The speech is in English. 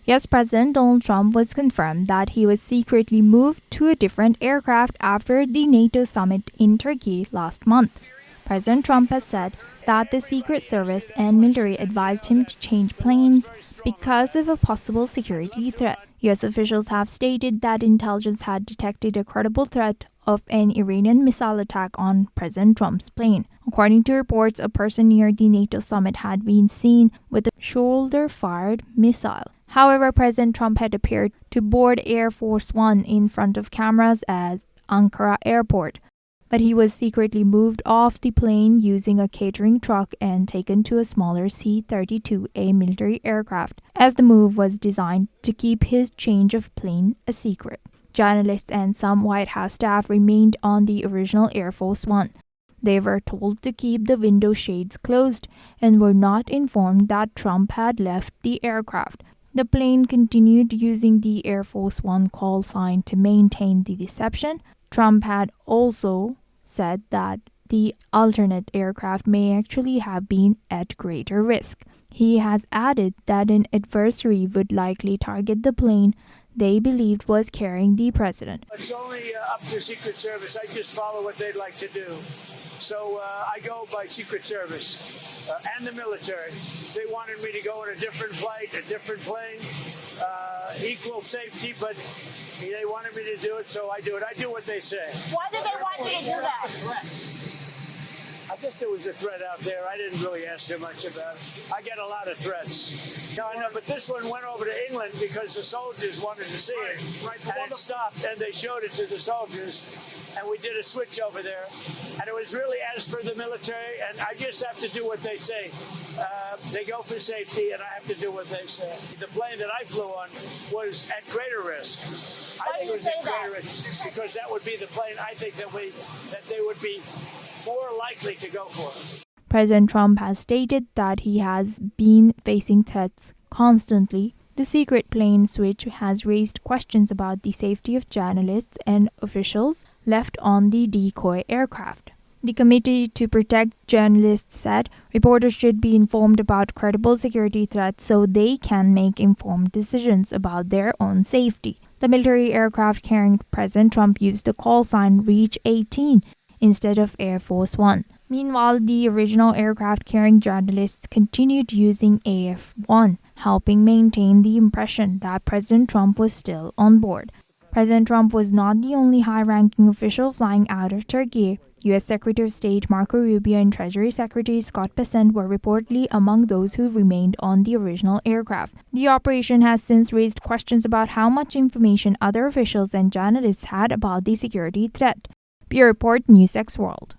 U.S. President Donald Trump was confirmed that he was secretly moved to a different aircraft after the NATO summit in Turkey last month. President Trump has said that the Secret Service and military advised him to change planes because of a possible security threat. U.S. officials have stated that intelligence had detected a credible threat of an Iranian missile attack on President Trump's plane. According to reports, a person near the NATO summit had been seen with a shoulder-fired missile. However, President Trump had appeared to board Air Force One in front of cameras at Ankara Airport, but he was secretly moved off the plane using a catering truck and taken to a smaller C-32A military aircraft, as the move was designed to keep his change of plane a secret. Journalists and some White House staff remained on the original Air Force One. They were told to keep the window shades closed and were not informed that Trump had left the aircraft. The plane continued using the Air Force One call sign to maintain the deception. Trump had also said that the alternate aircraft may actually have been at greater risk. He has added that an adversary would likely target the plane they believed was carrying the president. It's only up to Secret Service. I just follow what they'd like to do. So I go by Secret Service and the military. They wanted me to go on a different flight, a different plane, equal safety, but they wanted me to do it, so I do it. I do what they say. Why did they want you to do that? I guess there was a threat out there. I didn't really ask too much about it. I get a lot of threats. No, I know, but this one went over to England because the soldiers wanted to see it. Right. And it stopped, and they showed it to the soldiers, and we did a switch over there. And it was really as per the military, and I just have to do what they say. They go for safety, and I have to do what they say. The plane that I flew on was at greater risk. Why do you say that? Risk because that would be the plane I think that they would be more likely to go for. President Trump has stated that he has been facing threats constantly. The secret plane switch has raised questions about the safety of journalists and officials left on the decoy aircraft. The Committee to Protect Journalists said reporters should be informed about credible security threats so they can make informed decisions about their own safety. The military aircraft carrying President Trump used the call sign Reach 18 instead of Air Force One. Meanwhile, the original aircraft carrying journalists continued using AF-1, helping maintain the impression that President Trump was still on board. President Trump was not the only high-ranking official flying out of Turkey. U.S. Secretary of State Marco Rubio and Treasury Secretary Scott Bessent were reportedly among those who remained on the original aircraft. The operation has since raised questions about how much information other officials and journalists had about the security threat. Bureau Report, NewsX World.